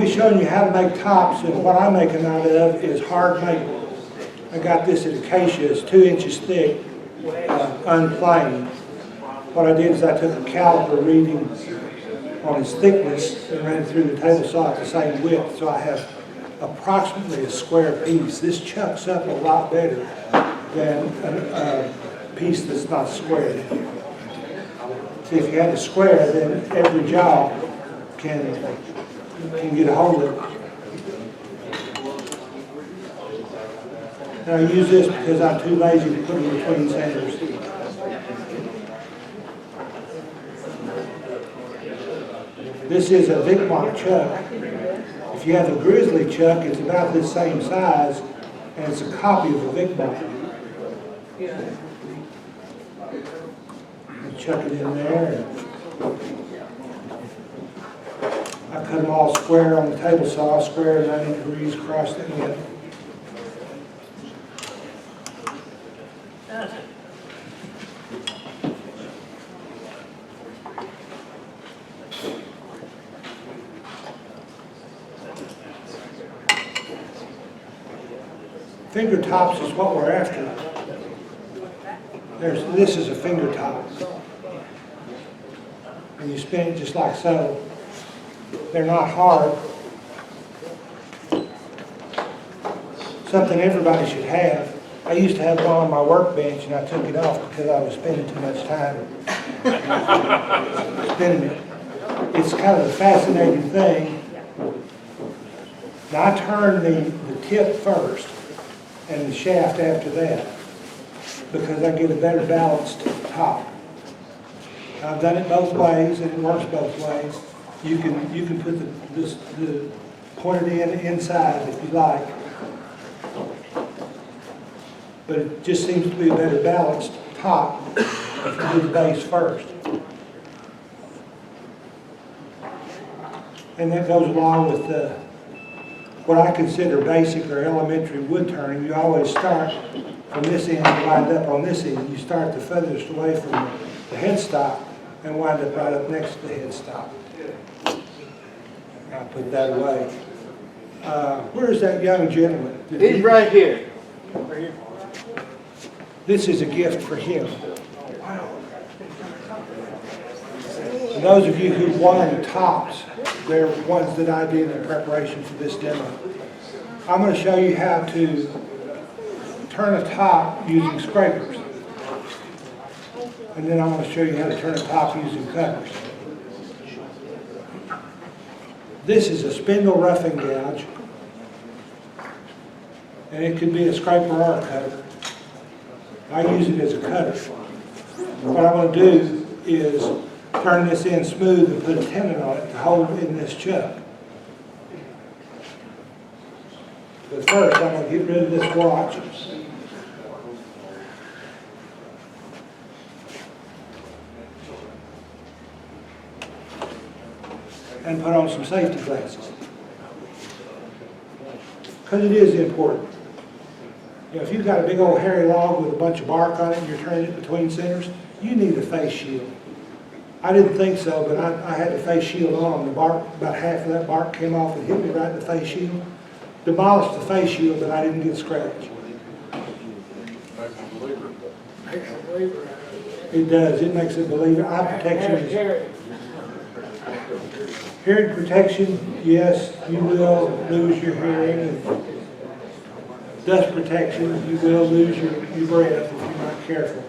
be showing you how to make tops, and what I'm making out of is hard maple. I got this at Acacia. It's 2 inches thick, unplaned. What I did is I took a caliper reading on its thickness and ran it through the table saw at the same width, so I have approximately a square piece. This chucks up a lot better than a piece that's not squared. See, if you had a square, then every job can get a hold of it. And I use this because I'm too lazy to put it between centers. This is a Vicmont chuck. If you have a grizzly chuck, it's about this same size, and it's a copy of a Vicmont. Chuck it in there. I cut them all square on the table saw, square 90 degrees across the end. Finger tops is what we're after. This is a finger top. And you spin it just like so. They're not hard. Something everybody should have. I used to have it on my workbench and I took it off because I was spending too much time spinning it. It's kind of a fascinating thing. Now I turn the tip first and the shaft after that because I get a better balanced top. I've done it both ways, and it works both ways. You can put the pointed end inside if you like, but it just seems to be a better balanced top if you do the base first. And that goes along with what I consider basic or elementary wood turning. You always start from this end and wind up on this end. You start the furthest away from the headstock and wind up right up next to the headstock. I'll put that away. Where's that young gentleman? He's right here. This is a gift for him. And those of you who won tops, they're ones that I did in preparation for this demo. I'm going to show you how to turn a top using scrapers. And then I'm going to show you how to turn a top using cutters. This is a spindle roughing gouge. And it could be a scraper or a cutter. I use it as a cutter. What I'm going to do is turn this in smooth and put a tenon on it to hold in this chuck. But first I'm going to get rid of this watch. And put on some safety glasses. Because it is important. You know, if you've got a big old hairy log with a bunch of bark on it and you're turning it between centers, you need a face shield. I didn't think so, but I had the face shield on. The bark, about half of that bark came off and hit me right in the face shield. Demolished the face shield, but I didn't get scratched. It does. It makes a believer. Eye protection is... Hearing protection, yes, you will lose your hearing. Dust protection, you will lose your breath if you're not careful.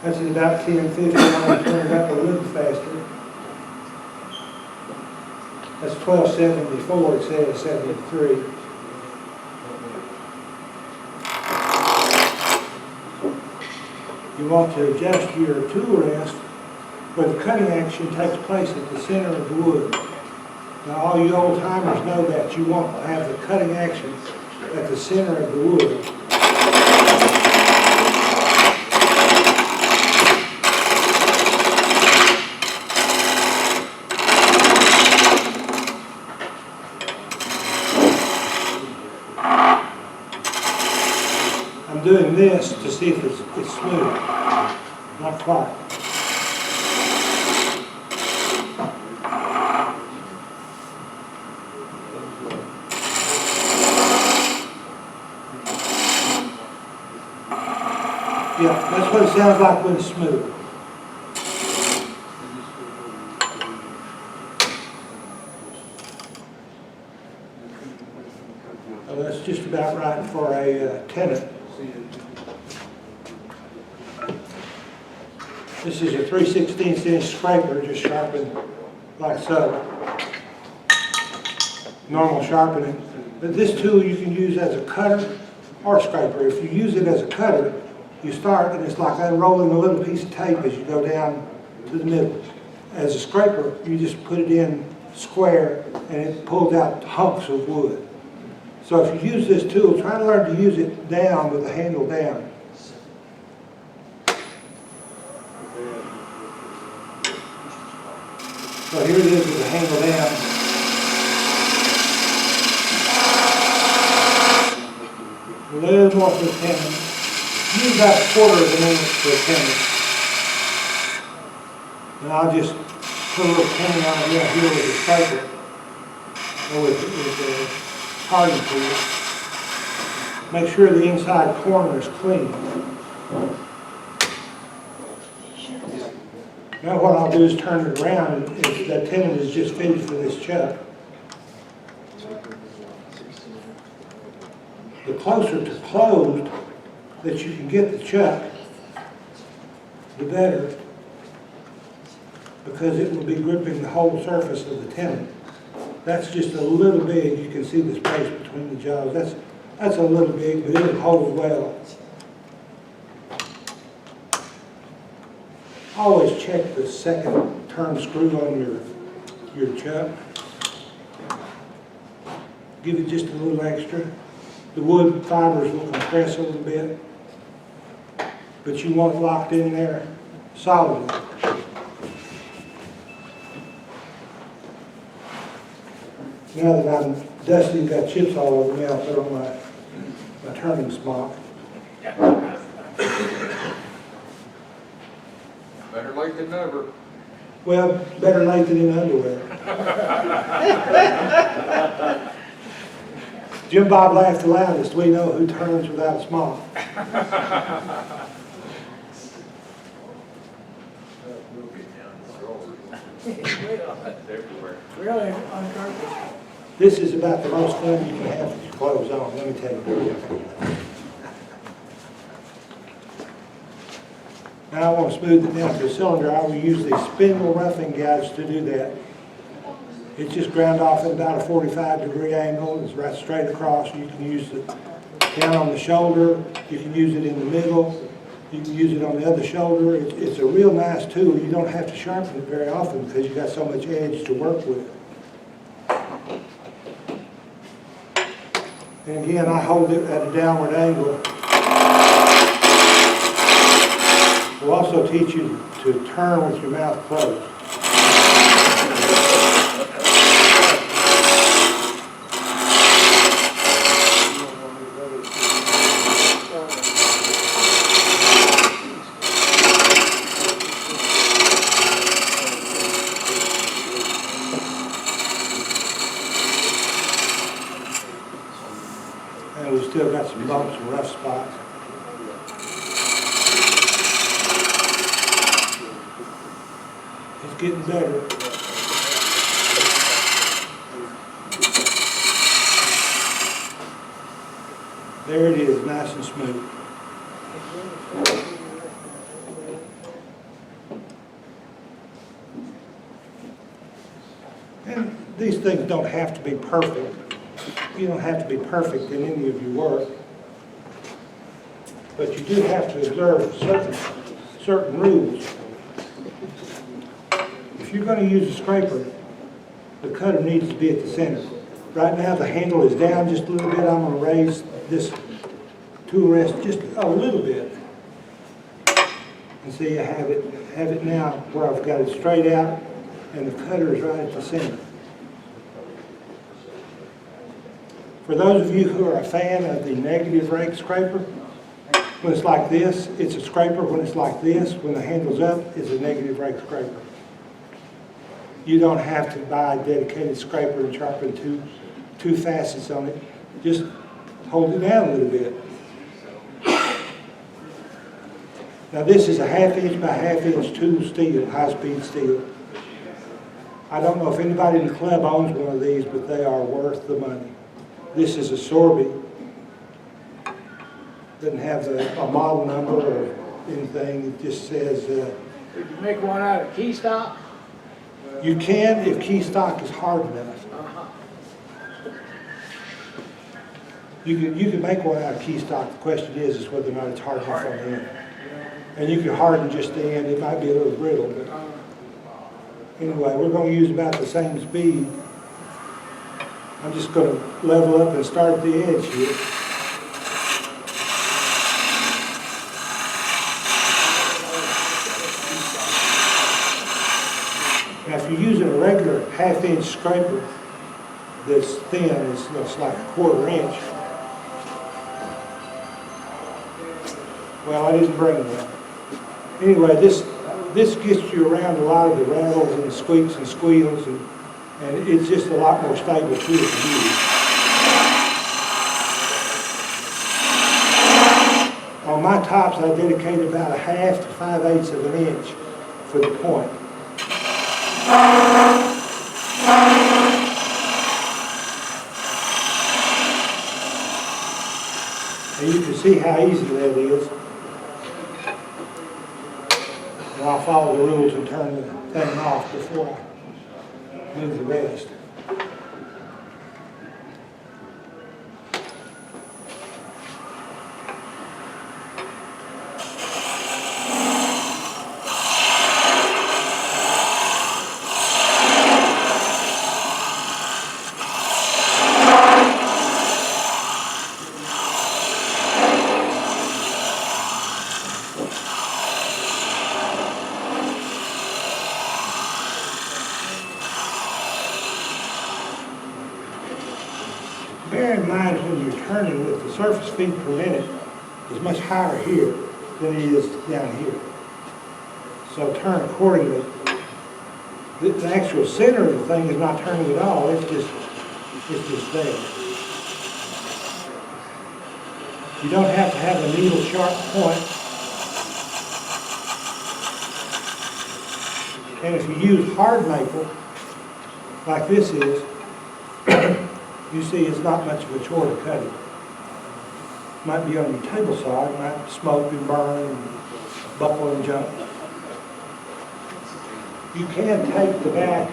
That's at about 10:50. I'll turn it up a little faster. That's 1274 instead of 73. You want to adjust your tool rest where the cutting action takes place at the center of the wood. Now all you old timers know that. You want to have the cutting action at the center of the wood. I'm doing this to see if it's smooth. Not quite. Yeah, that's what it sounds like when it's smooth. Well, that's just about right for a tenant. This is a 3/16 inch scraper, just sharpened like so. Normal sharpening. But this tool you can use as a cutter or scraper. If you use it as a cutter, you start and it's like unrolling a little piece of tape as you go down to the middle. As a scraper, you just put it in square and it pulls out hunks of wood. So if you use this tool, try to learn to use it down with the handle down. So here it is with the handle down. A little more for the tenon. Use about 1/4 of an inch for a tenon. And I'll just put a little tenon on it right here with the scraper, or with the carding tool. Make sure the inside corner is clean. Now what I'll do is turn it around, and that tenon is just fitted for this chuck. The closer to closed that you can get the chuck, the better, because it will be gripping the whole surface of the tenon. That's just a little big. You can see the space between the jaws. That's a little big, but it'll hold well. Always check the second turn screw on your chuck. Give it just a little extra. The wood fibers will compress a little bit, but you want it locked in there solidly. Now that I'm dusty and got chips all over me, I'll put on my turning smock. Better late than never. Well, better late than in underwear. Jim Bob laughed the loudest. We know who turns without a smock. Really, on purpose. This is about the most fun you can have with your clothes on, let me tell you. Now I want to smooth it down to a cylinder. I will use these spindle roughing guides to do that. It's just ground off at about a 45-degree angle. It's right straight across. You can use it down on the shoulder. You can use it in the middle. You can use it on the other shoulder. It's a real nice tool. You don't have to sharpen it very often because you've got so much edge to work with. And again, I hold it at a downward angle. We'll also teach you to turn with your mouth closed. And we've still got some bumps and rough spots. It's getting better. There it is, nice and smooth. And these things don't have to be perfect. You don't have to be perfect in any of your work, but you do have to observe certain rules. If you're going to use a scraper, the cutter needs to be at the center. Right now the handle is down just a little bit. I'm going to raise this tool rest just a little bit. And see, I have it now where I've got it straight out and the cutter is right at the center. For those of you who are a fan of the negative rake scraper, when it's like this, it's a scraper. When it's like this, when the handle's up, it's a negative rake scraper. You don't have to buy a dedicated scraper and sharpen two facets on it. Just hold it down a little bit. Now this is a 1/2 inch by 1/2 inch tool steel, high-speed steel. I don't know if anybody in the club owns one of these, but they are worth the money. This is a Sorby. Doesn't have a model number or anything, it just says, Could you make one out of key stock? you can if key stock is hard enough. You can make one out of key stock. The question is whether or not it's hard enough on the end. And you can harden just the end. It might be a little brittle, but anyway, we're going to use about the same speed. I'm just going to level up and start at the edge here. Now, if you're using a regular 1/2 inch scraper that's thin, it's like a 1/4 inch. Well, I didn't bring one. Anyway, this gets you around a lot of the rattles and the squeaks and squeals, and it's just a lot more stable tool to use. On my tops, I dedicate about a 1/2 to 5/8 of an inch for the point. And you can see how easy that is. And I'll follow the rules and turn the thing off before I move the rest. Bear in mind when you're turning that the surface feet per minute is much higher here than it is down here. So turn accordingly. The actual center of the thing is not turning at all, it's just there. You don't have to have a needle sharp point. And if you use hard maple, like this is, you see it's not much of a chore to cut it. Might be on your table saw, it might smoke and burn and buckle and jump. You can take the back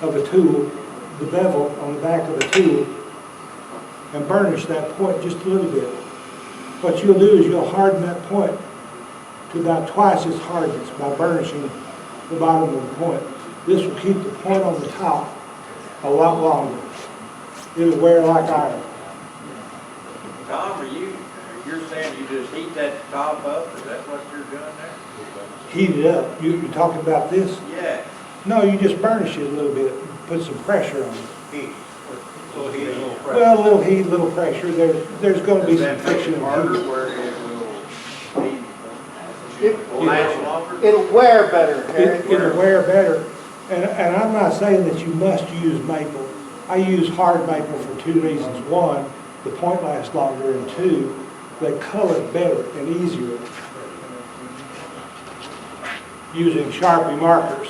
of a tool, the bevel on the back of a tool, and burnish that point just a little bit. What you'll do is you'll harden that point to about twice its hardness by burnishing the bottom of the point. This will keep the point on the top a lot longer. It'll wear like iron. Tom, you're saying you just heat that top up? Is that what you're doing there? Heat it up. You're talking about this? Yeah. No, you just burnish it a little bit, put some pressure on it. Heat. A little heat, a little pressure. Well, a little heat, a little pressure. There's going to be some friction in harder the heat. where it will last longer? It'll wear better, Harry. It'll wear better. And I'm not saying that you must use maple. I use hard maple for two reasons. One, the point lasts longer, and two, they color better and easier using Sharpie markers.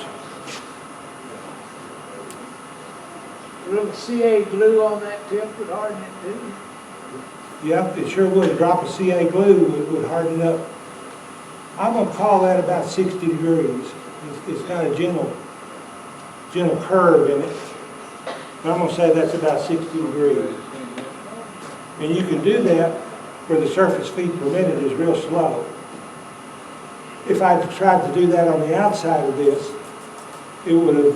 A little CA glue on that tip would harden it too. Yep, it sure would. A drop of CA glue would harden it up. I'm going to call that about 60 degrees. It's got a gentle curve in it. But I'm going to say that's about 60 degrees. And you can do that where the surface feet per minute is real slow. If I tried to do that on the outside of this, it would have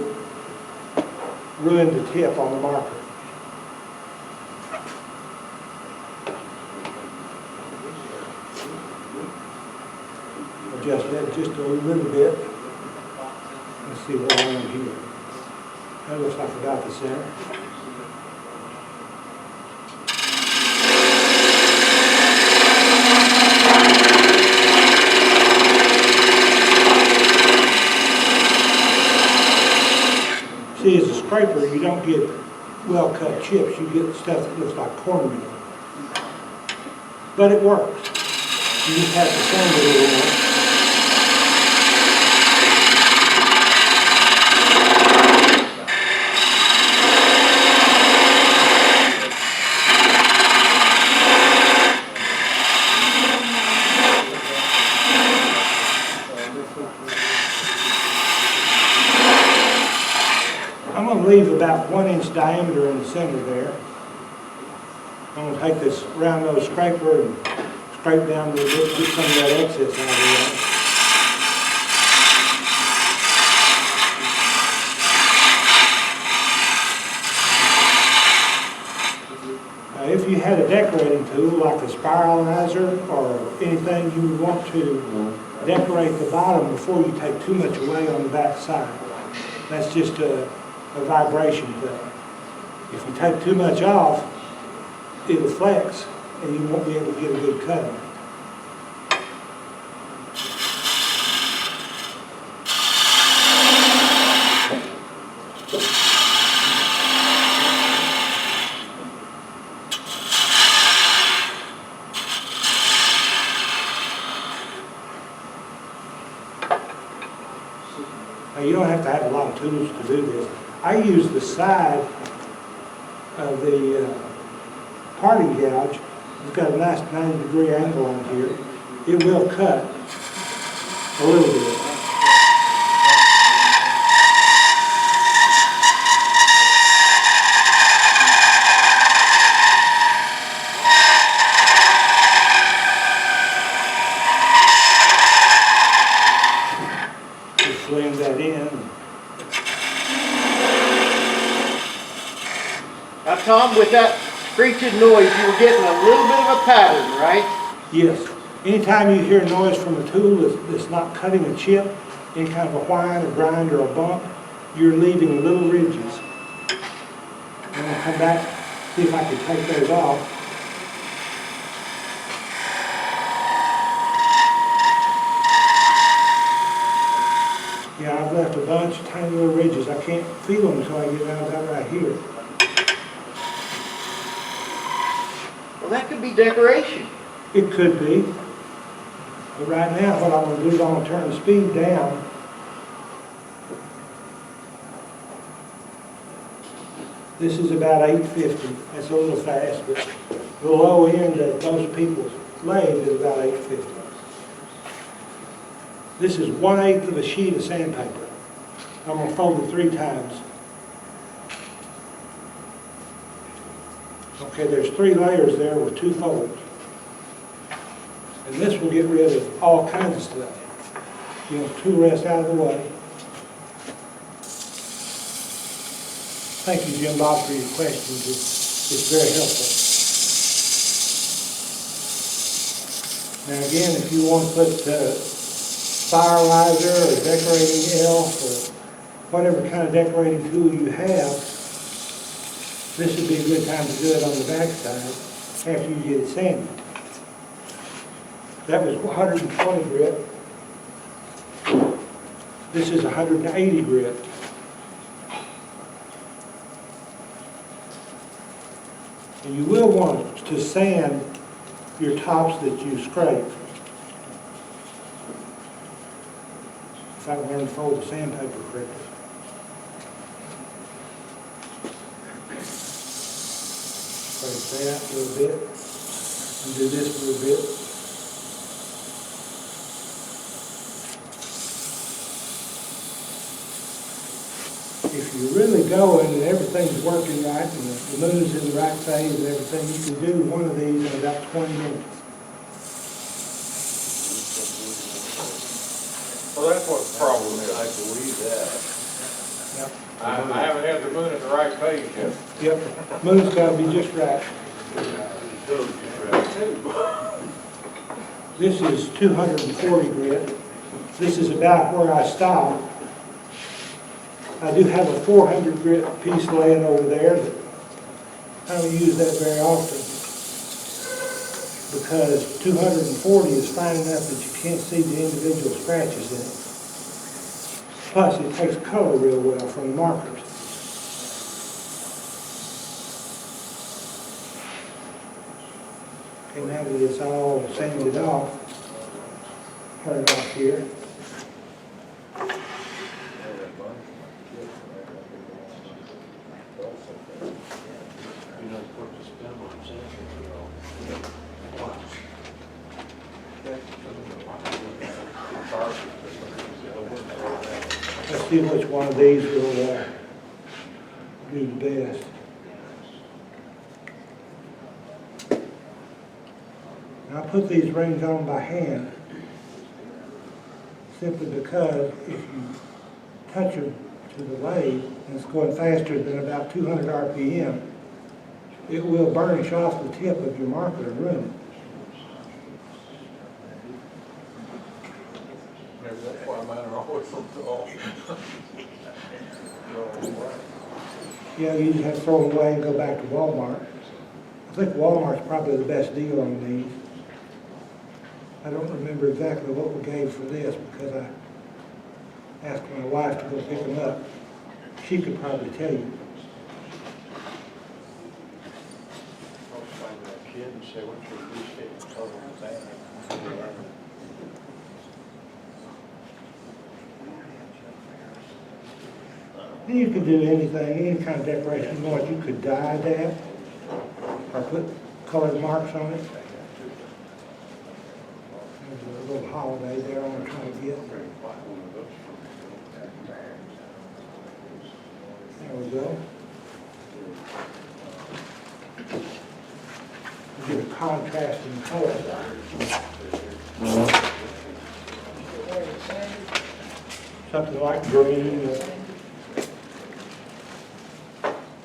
ruined the tip on the marker. Adjust that just a little bit. Let's see where I am here. That looks like about the center. See, as a scraper, you don't get well-cut chips. You get stuff that looks like cornmeal. But it works. You just have to sand it a little more. I'm going to leave about 1 inch diameter in the center there. I'm going to take this round nose scraper and scrape down a little bit, get some of that excess out of there. If you had a decorating tool like a spiralizer or anything, you would want to decorate the bottom before you take too much away on the back side. That's just a vibration thing. If you take too much off, it'll flex and you won't be able to get a good cut on it. Now, you don't have to have a lot of tools to do this. I use the side of the parting gouge. It's got a nice 90-degree angle on here. It will cut a little bit. Just blend that in. Now, Tom, with that screeching noise, you were getting a little bit of a pattern, right? Yes. Anytime you hear noise from a tool that's not cutting a chip, any kind of a whine, a grind, or a bump, you're leaving little ridges. I'm going to come back, see if I can take those off. Yeah, I've left a bunch of tiny little ridges. I can't feel them until I get down about right here. Well, that could be decoration. It could be. But right now, what I'm going to do is I'm going to turn the speed down. This is about 850. That's a little fast, but the low end of most people's lathe is about 850. This is 1/8 of a sheet of sandpaper. I'm going to fold it 3 times. Okay, there's 3 layers there with 2 folds. And this will get rid of all kinds of stuff. You know, tool rest out of the way. Thank you, Jim Bob, for your questions. It's very helpful. Now again, if you want to put spiralizer or decorating elf or whatever kind of decorating tool you have, this would be a good time to do it on the back side after you get it sanded. That was 120 grit. This is 180 grit. And you will want to sand your tops that you scrape. If I can learn to fold the sandpaper correctly. Scrape that a little bit. And do this a little bit. If you're really going and everything's working right and the moon's in the right phase and everything, you can do one of these in about 20 minutes. Well, that's what the problem is. I believe that. Yep. I haven't had the moon in the right phase yet. Yep. Moon's got to be just right. This is 240 grit. This is about where I stop. I do have a 400 grit piece laying over there, but I don't use that very often because 240 is fine enough that you can't see the individual scratches in it. Plus, it takes color real well from the markers. And now that it's all sanded off, turn it off here. Let's see which one of these will do the best. And I put these rings on by hand simply because if you touch them to the lathe and it's going faster than about 200 RPM, it will burnish off the tip of your marker and ruin it. Maybe that's why mine are always so tall. Yeah, you just have to throw them away and go back to Walmart. I think Walmart's probably the best deal on these. I don't remember exactly what we gave for this because I asked my wife to go pick them up. She could probably tell you. And you could do anything, any kind of decoration you want. You could dye that or put colored marks on it. There's a little holiday there I'm trying to get. There we go. Get a contrast in color. Something like green.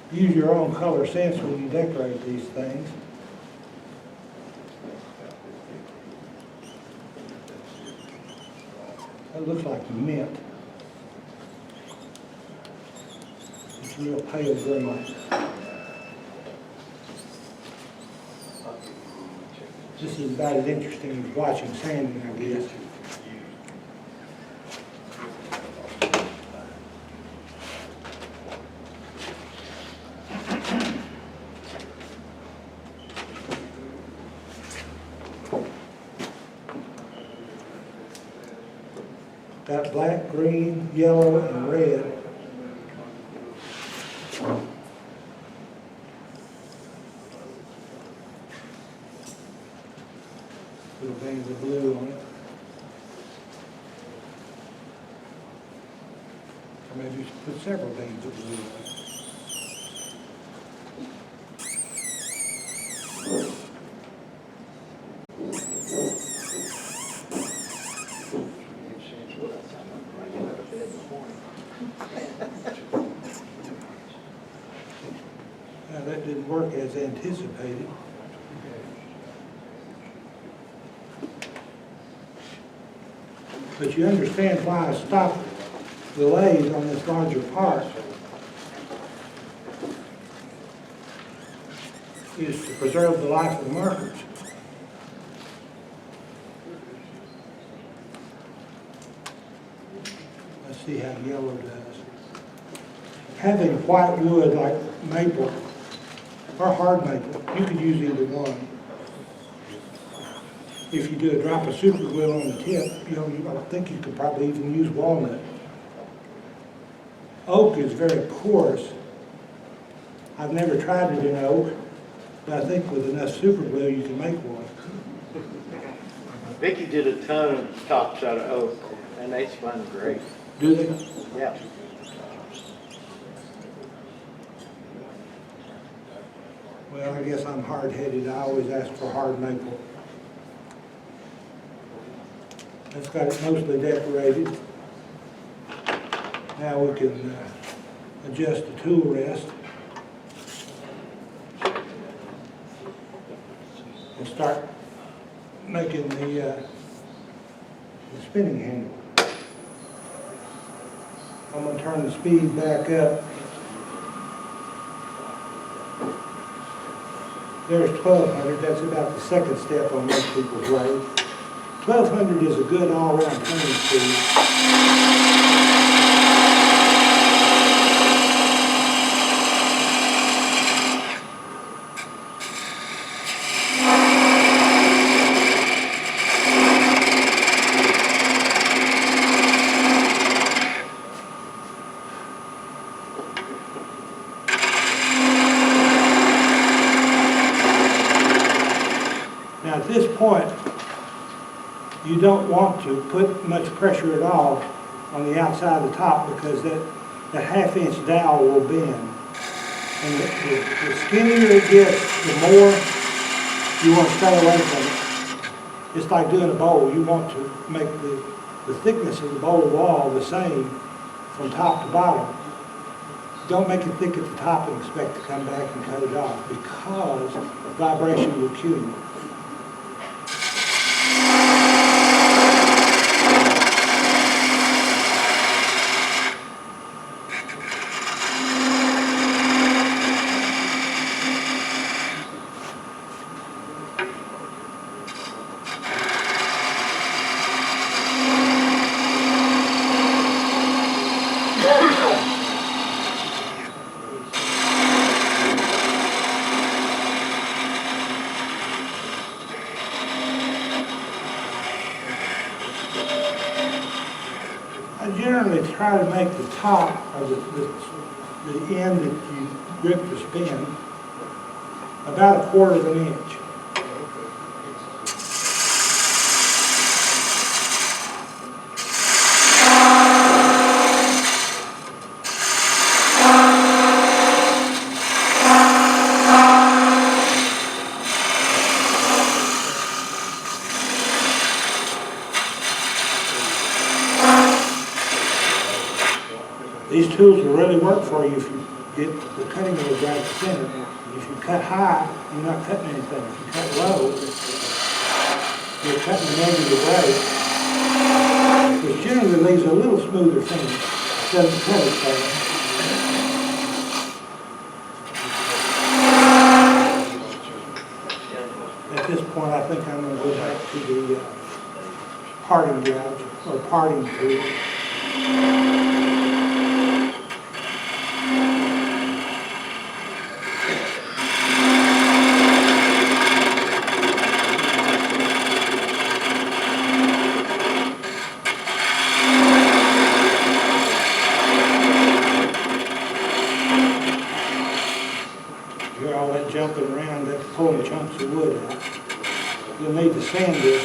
Use your own color sense when you decorate these things. That looks like mint. It's real pale green. This is about as interesting as watching sanding, I guess. Got black, green, yellow, and red. Little veins of blue on it. Or maybe you should put several veins of blue on it. Now that didn't work as anticipated. But you understand why I stopped the lathe on this larger part is to preserve the life of the markers. Let's see how yellow does. Having white wood like maple or hard maple, you could use either one. If you do a drop of super glue on the tip, I think you could probably even use walnut. Oak is very porous. I've never tried it in oak, but I think with enough super glue you can make one. Vicki did a ton of tops out of oak, and they spun great. Do they? Yeah. Well, I guess I'm hard-headed. I always ask for hard maple. That's got it mostly decorated. Now we can adjust the tool rest and start making the spinning handle. I'm going to turn the speed back up. There's 1200. That's about the second step on most people's lathe. 1200 is a good all-around turning speed. point, you don't want to put much pressure at all on the outside of the top because that half-inch dowel will bend. And the skinnier it gets, the more you want to stay away from it. It's like doing a bowl. You want to make the thickness of the bowl wall the same from top to bottom. Don't make it thick at the top and expect to come back and cut it off because vibration will cue you. I generally try to make the top of the end that you grip the spin about 1/4 of an inch. These tools will really work for you if you get the cutting wheel right at the center. If you cut high, you're not cutting anything. If you cut low, you're cutting a negative rate, which generally leaves a little smoother finish. Doesn't cut as fast. At this point, I think I'm going to go back to the parting gouge or parting tool. Hear all that jumping around, that's pulling chunks of wood out. You'll need to sand this.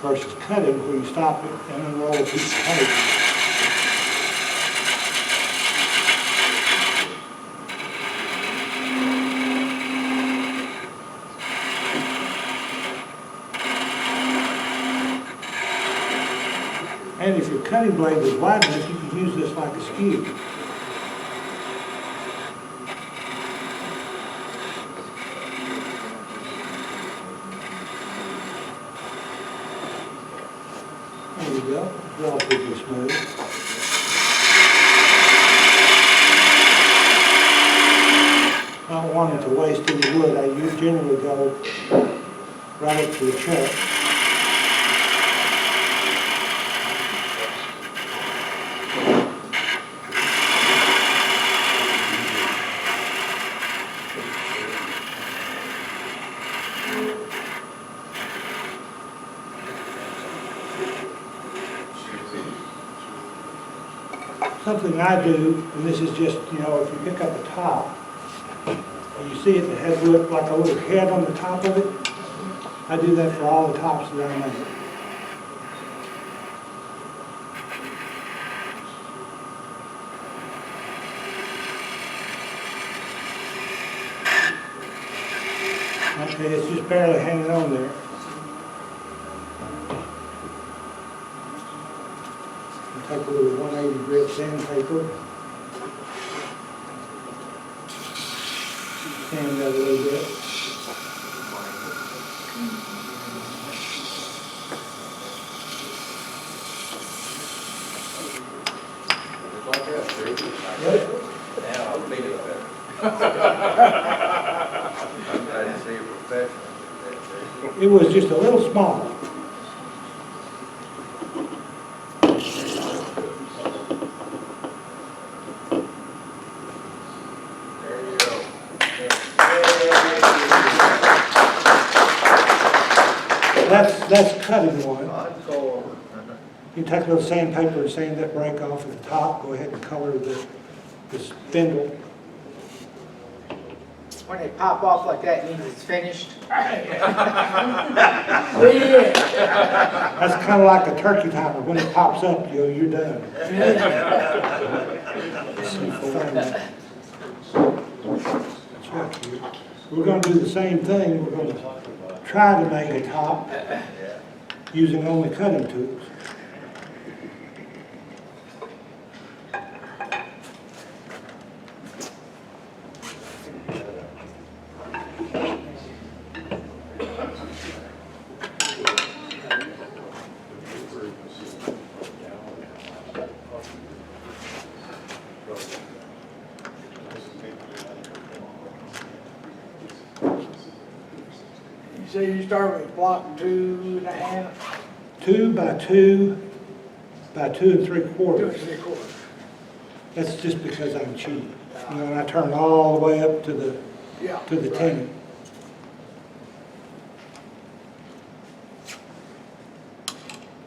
Versus cutting where you stop it and unroll a piece of tape. And if your cutting blade is wide enough, you can use this like a skew. There you go, relatively smooth. Not wanting to waste any wood, I generally go right up to the chuck. Something I do, and this is just, if you pick up the top, and you see it has like a little head on the top of it, I do that for all the tops that I make. Okay, it's just barely hanging on there. Take a little 180 grit sandpaper. Sand that a little bit. Yep. Now I'm feeling better. I'm glad to see a professional. It was just a little small. There you go. That's cutting one. I'd call You take a little sandpaper and sand that break off at the top, go ahead and color the spindle. When they pop off like that, it means it's finished. That's kind of like a turkey timer. When it pops up, you're done. We're going to do the same thing. We're going to try to make a top using only cutting tools. You say you start with block 2.5? 2 by 2 by 2 3/4. 2 3/4. That's just because I'm cheap. You know, and I turn all the way up to the Yeah. right. tenon.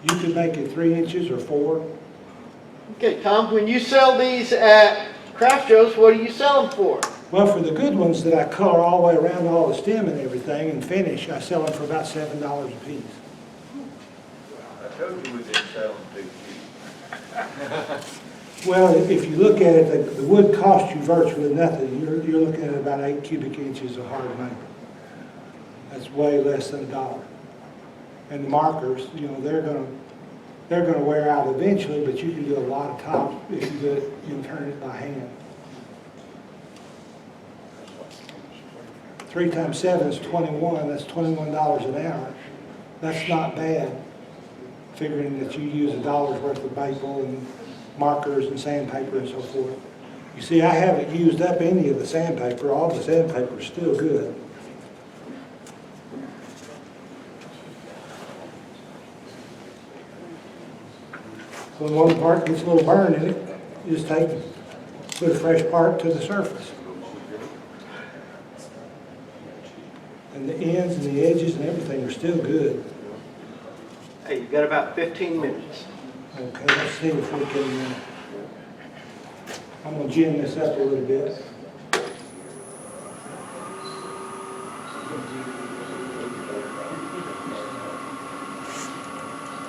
You could make it 3 inches or 4. Okay, Tom, when you sell these at craft shows, what do you sell them for? Well, for the good ones that I color all the way around all the stem and everything and finish, I sell them for about $7 a piece. I told you we didn't sell them too cheap. Well, if you look at it, the wood costs you virtually nothing. You're looking at about 8 cubic inches of hard maple. That's way less than $1. And the markers, you know, they're gonna wear out eventually, but you can do a lot of tops if you do it, you can turn it by hand. 3 times 7 is 21. That's $21 an hour. That's not bad, figuring that you use $1 worth of maple and markers and sandpaper and so forth. You see, I haven't used up any of the sandpaper. All the sandpaper is still good. When one part gets a little burn in it, you just put a fresh part to the surface. And the ends and the edges and everything are still good. Hey, you've got about 15 minutes. Okay, let's see if we can, I'm going to gin this up a little bit.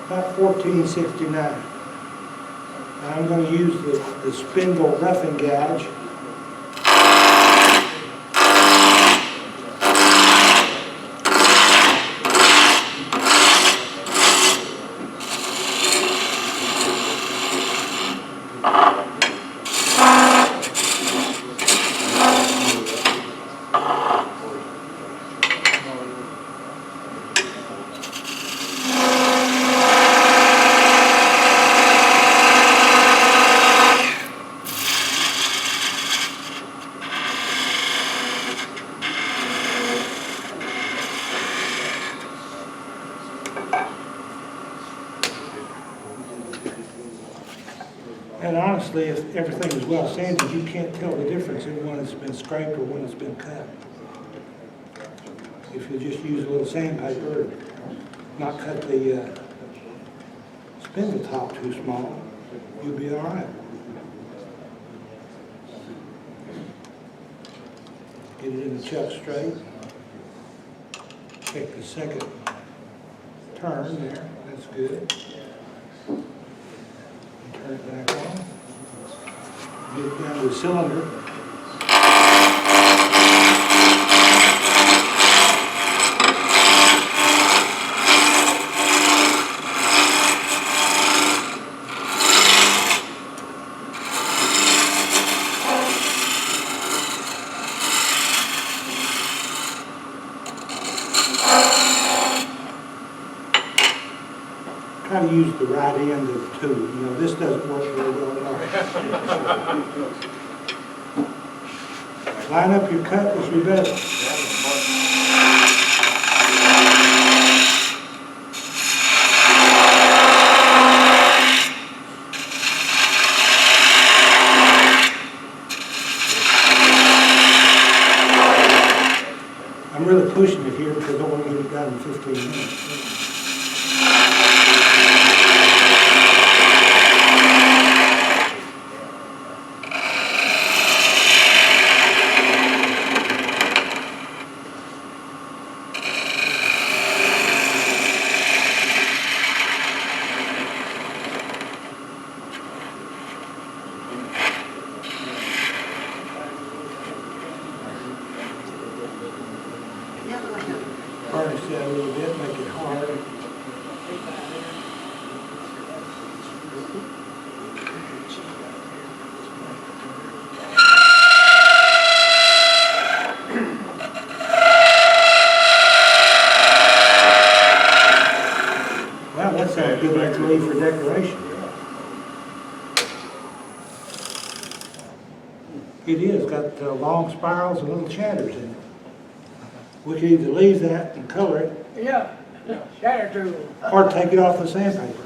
About 1469. Now I'm going to use the spindle roughing gouge. And honestly, if everything is well sanded, you can't tell the difference in one that's been scraped or one that's been cut. If you just use a little sandpaper and not cut the spindle top too small, you'll be all right. Get it in the chuck straight. Take the second turn there, that's good. Turn it back on. Get it down to the cylinder. Try to use the right end of the tool. You know, this doesn't work very well at all. Line up your cut with your bevel. I'm really pushing it here because I want to get it done in 15 minutes. furnace down a little bit, make it hard. Wow, that's a good one to leave for decoration. It is, got long spirals and little shatters in it. We could either leave that and color it, Yeah, shatter tool. or take it off with sandpaper.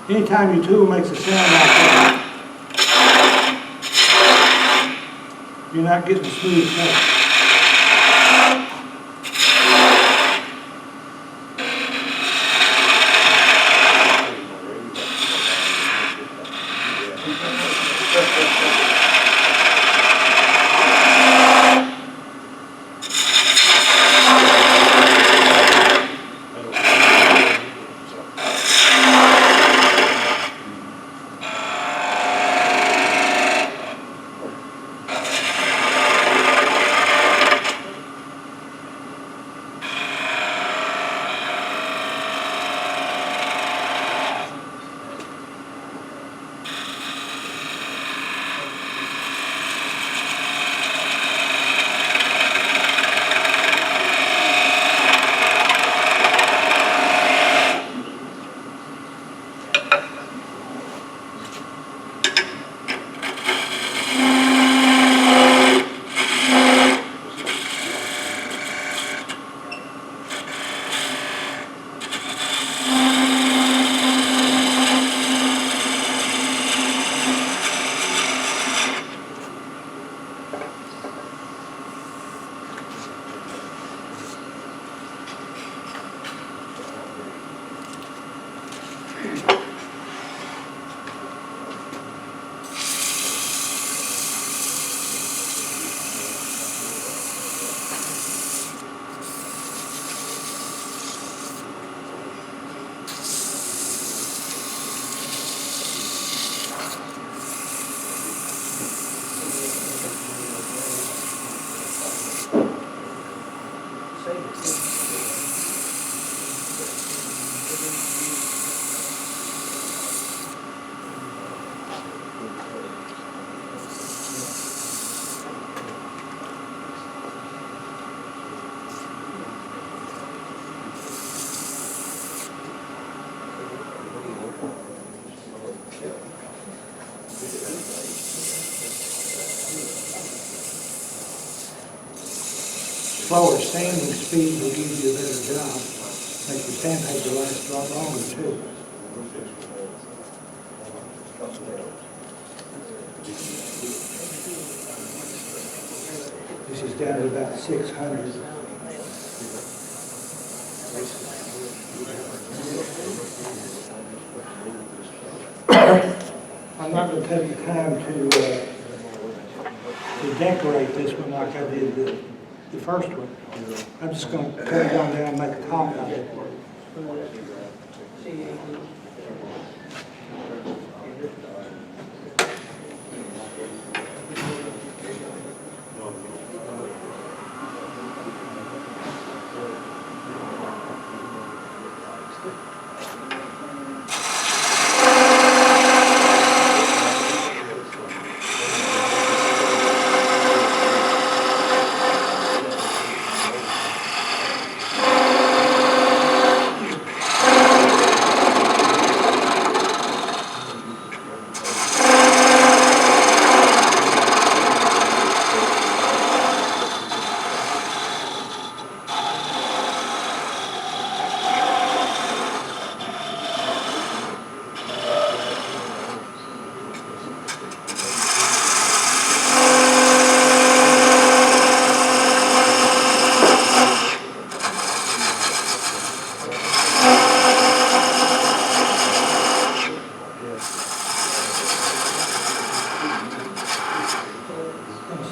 Anytime your tool makes a sound like that, you're not getting a smooth cut. Slower sanding speed will give you a better job. Make your sandpaper last a lot longer too. This is down to about 600. I'm not going to take the time to decorate this one like I did the first one. I'm just going to cut it on down and make a top of it.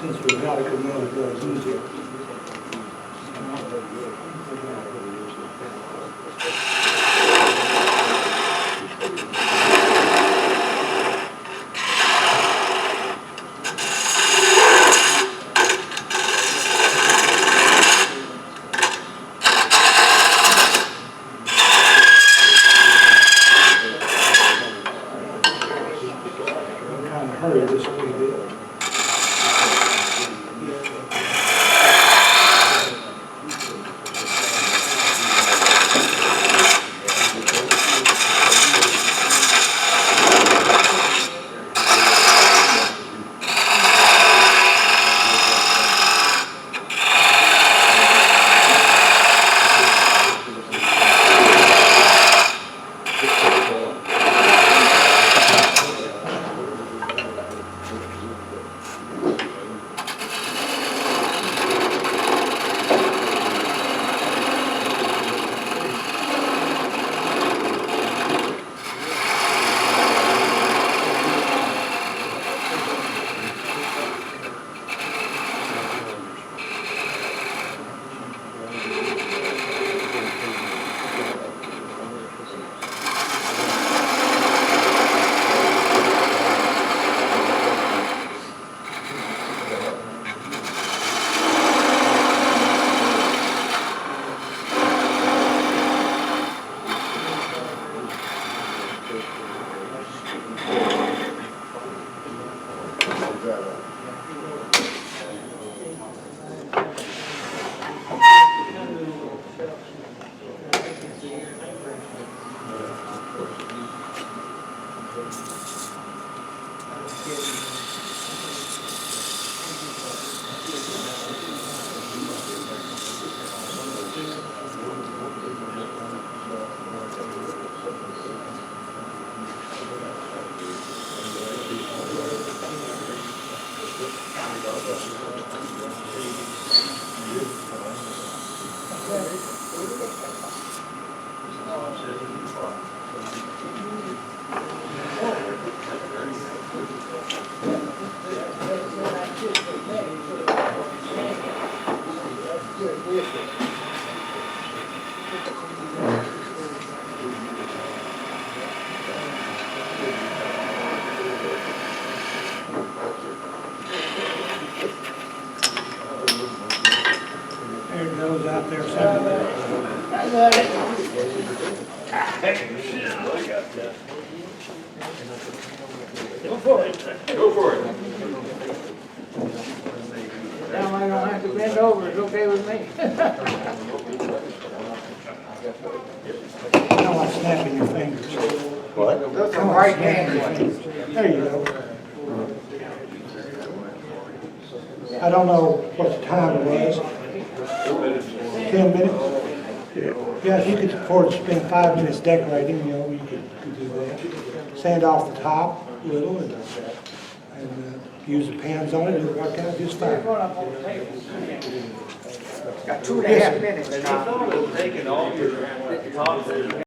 Since we've got it, we might as well use it. There it goes out there somewhere. I got it. Go for it. Go for it. Now I don't have to bend over, it's okay with me. I don't like snapping your fingers. What? Those I are don't like right snapping your hands. fingers. There you go. I don't know what the time was. 10 minutes? Yeah, if you could afford to spend 5 minutes decorating, you know, you could do that. Sand off the top a little and use the pans on it, it'll work out just There's fine. one up on the table. Got 2.5 minutes, And Tom. it's all taking all your tops.